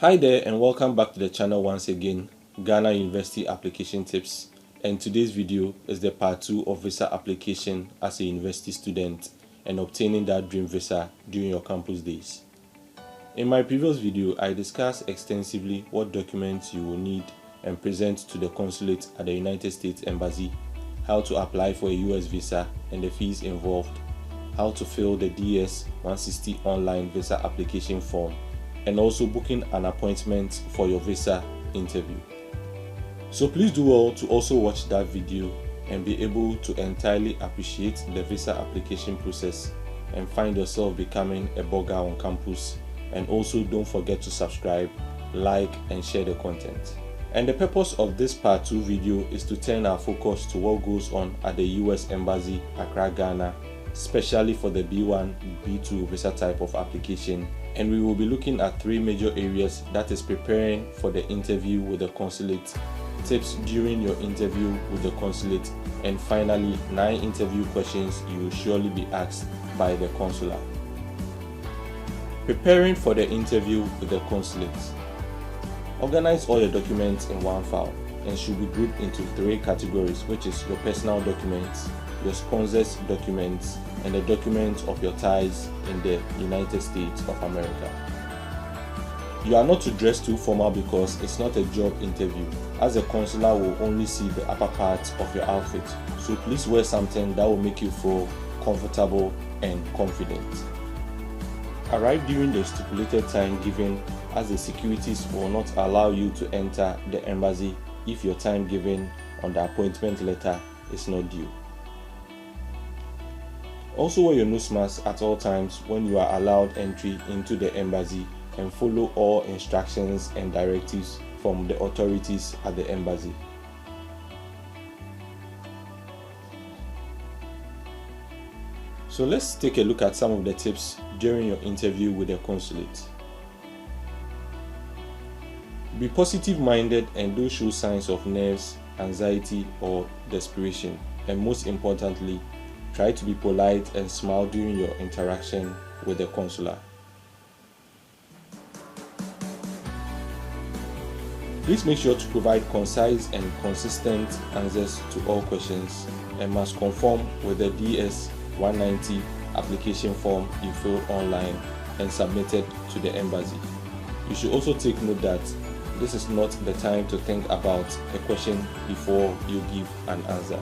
Hi there and welcome back to the channel once again, Ghana University Application Tips, and today's video is the part 2 of visa application as a university student and obtaining that dream visa during your campus days. In my previous video, I discussed extensively what documents you will need and present to the consulate at the United States Embassy, how to apply for a US visa and the fees involved, how to fill the DS-160 online visa application form, and also booking an appointment for your visa interview. So please do well to also watch that video and be able to entirely appreciate the visa application process and find yourself becoming a blogger on campus. And also don't forget to subscribe, like and share the content. And the purpose of this part 2 video is to turn our focus to what goes on at the US Embassy, Accra, Ghana, especially for the B1, B2 visa type of application. And we will be looking at 3 major areas, that is preparing for the interview with the consulate, tips during your interview with the consulate, and finally 9 interview questions you will surely be asked by the consular. Preparing for the interview with the consulate. Organize all your documents in one file and should be grouped into 3 categories, which is your personal documents, your sponsor's documents, and the documents of your ties in the United States of America. You are not to dress too formal because it's not a job interview, as the consular will only see the upper part of your outfit. So please wear something that will make you feel comfortable and confident. Arrive during the stipulated time given, as the securities will not allow you to enter the embassy if your time given on the appointment letter is not due. Also wear your nose mask at all times when you are allowed entry into the embassy, and follow all instructions and directives from the authorities at the embassy. So let's take a look at some of the tips during your interview with the consulate. Be positive-minded and don't show signs of nerves, anxiety or desperation, and most importantly, try to be polite and smile during your interaction with the consular. Please make sure to provide concise and consistent answers to all questions and must conform with the DS-190 application form you filled online and submitted to the embassy. You should also take note that this is not the time to think about a question before you give an answer.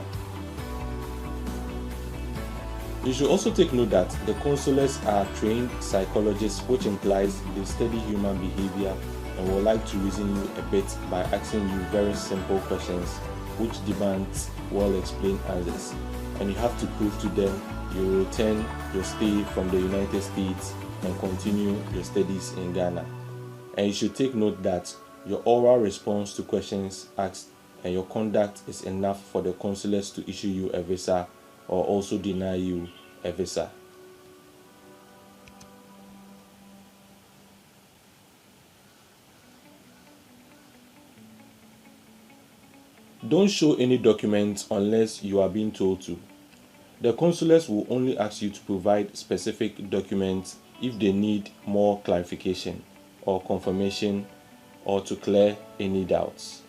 You should also take note that the consulates are trained psychologists, which implies they study human behavior and would like to reason you a bit by asking you very simple questions which demands well-explained answers, and you have to prove to them you will return your stay from the United States and continue your studies in Ghana. And you should take note that your oral response to questions asked and your conduct is enough for the consulates to issue you a visa or also deny you a visa. Don't show any documents unless you are being told to. The consulates will only ask you to provide specific documents if they need more clarification or confirmation or to clear any doubts.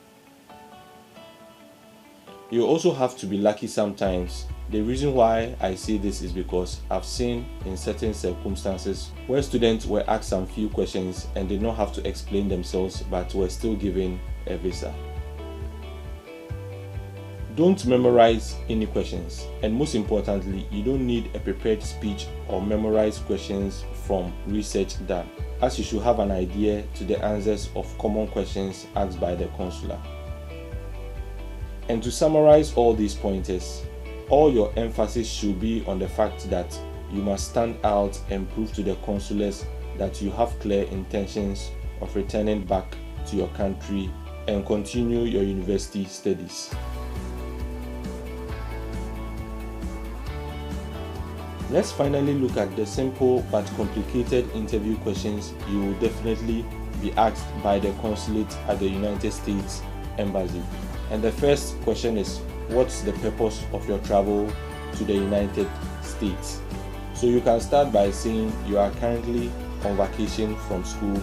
You also have to be lucky sometimes. The reason why I say this is because I've seen in certain circumstances where students were asked some few questions and did not have to explain themselves but were still given a visa. Don't memorize any questions, and most importantly, you don't need a prepared speech or memorized questions from research done, as you should have an idea to the answers of common questions asked by the consular. And to summarize all these pointers, all your emphasis should be on the fact that you must stand out and prove to the consulates that you have clear intentions of returning back to your country and continue your university studies. Let's finally look at the simple but complicated interview questions you will definitely be asked by the consulate at the United States Embassy. And the first question is, what's the purpose of your travel to the United States? So you can start by saying you are currently on vacation from school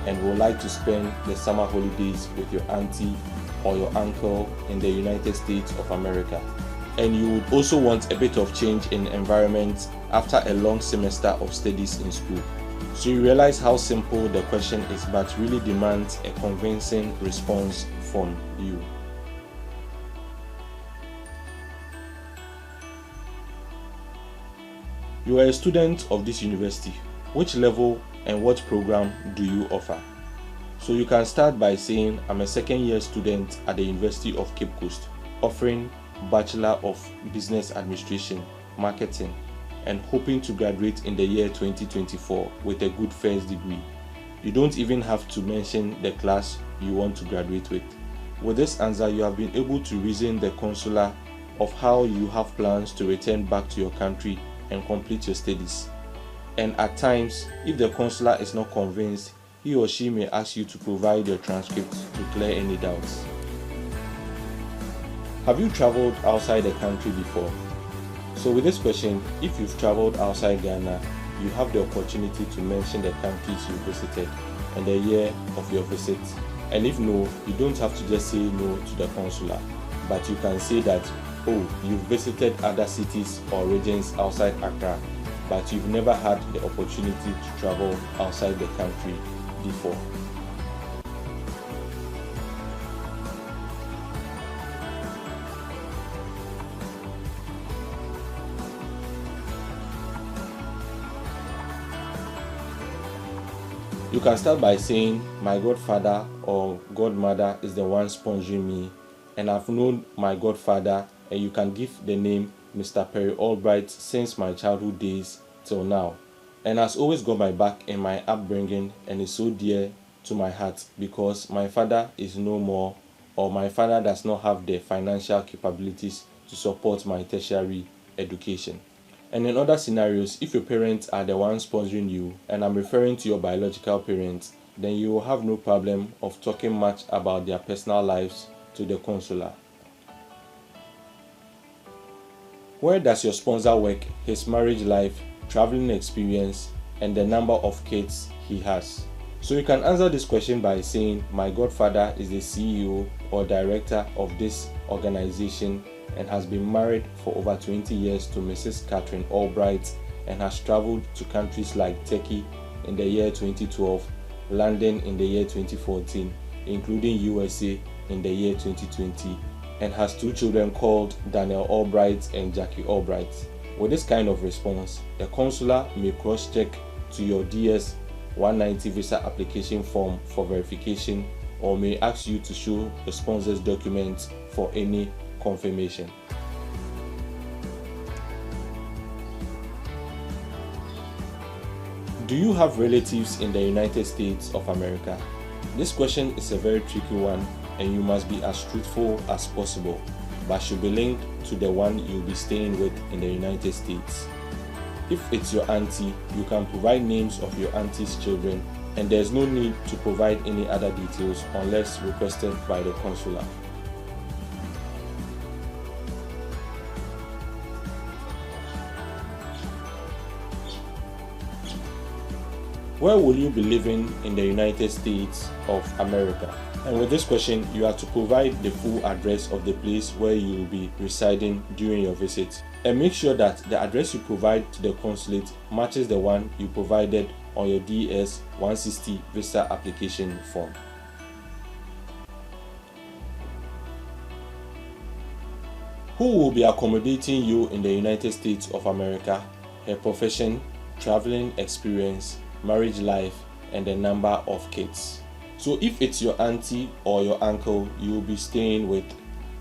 and would like to spend the summer holidays with your auntie or your uncle in the United States of America. And you would also want a bit of change in environment after a long semester of studies in school. So you realize how simple the question is, but really demands a convincing response from you. You are a student of this university. Which level and what program do you offer? So you can start by saying, I'm a second year student at the University of Cape Coast, offering Bachelor of Business Administration, Marketing, and hoping to graduate in the year 2024 with a good first degree. You don't even have to mention the class you want to graduate with. With this answer, you have been able to reason the consular of how you have plans to return back to your country and complete your studies. And at times, if the consular is not convinced, he or she may ask you to provide your transcript to clear any doubts. Have you traveled outside the country before? So with this question, if you've traveled outside Ghana, you have the opportunity to mention the countries you visited and the year of your visit. And if no, you don't have to just say no to the consular, but you can say that, oh, you've visited other cities or regions outside Accra, but you've never had the opportunity to travel outside the country before. You can start by saying, my godfather or godmother is the one sponsoring me, and I've known my godfather, and you can give the name Mr. Perry Albright since my childhood days till now, and has always got my back in my upbringing and is so dear to my heart because my father is no more, or my father does not have the financial capabilities to support my tertiary education. And in other scenarios, if your parents are the ones sponsoring you, and I'm referring to your biological parents, then you will have no problem of talking much about their personal lives to the consular. Where does your sponsor work, his marriage life, traveling experience, and the number of kids he has? So you can answer this question by saying, my godfather is the CEO or director of this organization and has been married for over 20 years to Mrs. Catherine Albright and has traveled to countries like Turkey in the year 2012, London in the year 2014, including USA in the year 2020, and has 2 children called Daniel Albright and Jackie Albright. With this kind of response, the consular may cross-check to your DS 190 visa application form for verification, or may ask you to show the sponsor's documents for any confirmation. Do you have relatives in the United States of America? This question is a very tricky one, and you must be as truthful as possible, but should be linked to the one you'll be staying with in the United States. If it's your auntie, you can provide names of your auntie's children, and there's no need to provide any other details unless requested by the consular. Where will you be living in the United States of America? And with this question, you have to provide the full address of the place where you will be residing during your visit. And make sure that the address you provide to the consulate matches the one you provided on your DS 160 visa application form. Who will be accommodating you in the United States of America? Her profession, traveling experience, marriage life, and the number of kids. So if it's your auntie or your uncle you will be staying with,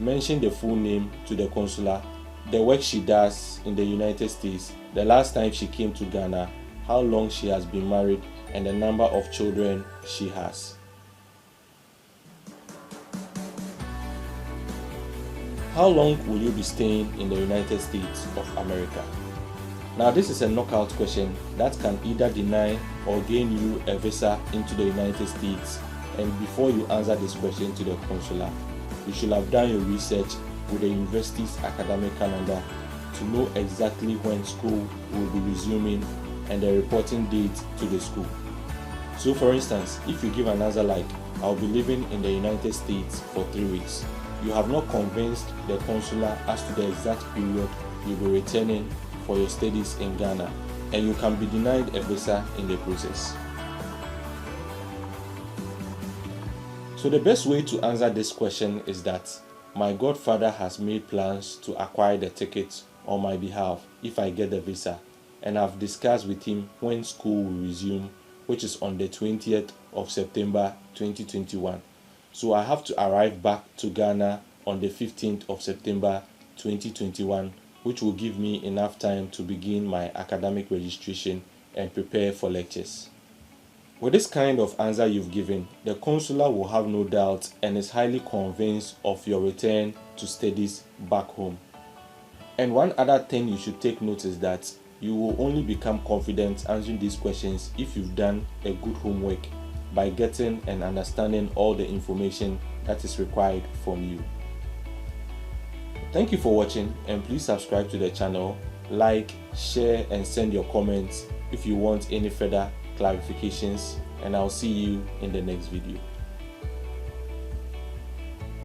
mention the full name to the consular, the work she does in the United States, the last time she came to Ghana, how long she has been married, and the number of children she has. How long will you be staying in the United States of America? Now this is a knockout question that can either deny or gain you a visa into the United States, and before you answer this question to the consular, you should have done your research with the university's academic calendar to know exactly when school will be resuming and the reporting date to the school. So for instance, if you give an answer like, I'll be living in the United States for 3 weeks, you have not convinced the consular as to the exact period you'll be returning for your studies in Ghana, and you can be denied a visa in the process. So the best way to answer this question is that my godfather has made plans to acquire the ticket on my behalf if I get the visa, and I've discussed with him when school will resume, which is on the 20th of September 2021. So I have to arrive back to Ghana on the 15th of September 2021, which will give me enough time to begin my academic registration and prepare for lectures. With this kind of answer you've given, the consular will have no doubt and is highly convinced of your return to studies back home. And one other thing you should take note is that you will only become confident answering these questions if you've done a good homework by getting and understanding all the information that is required from you. Thank you for watching, and please subscribe to the channel, like, share and send your comments if you want any further clarifications, and I'll see you in the next video.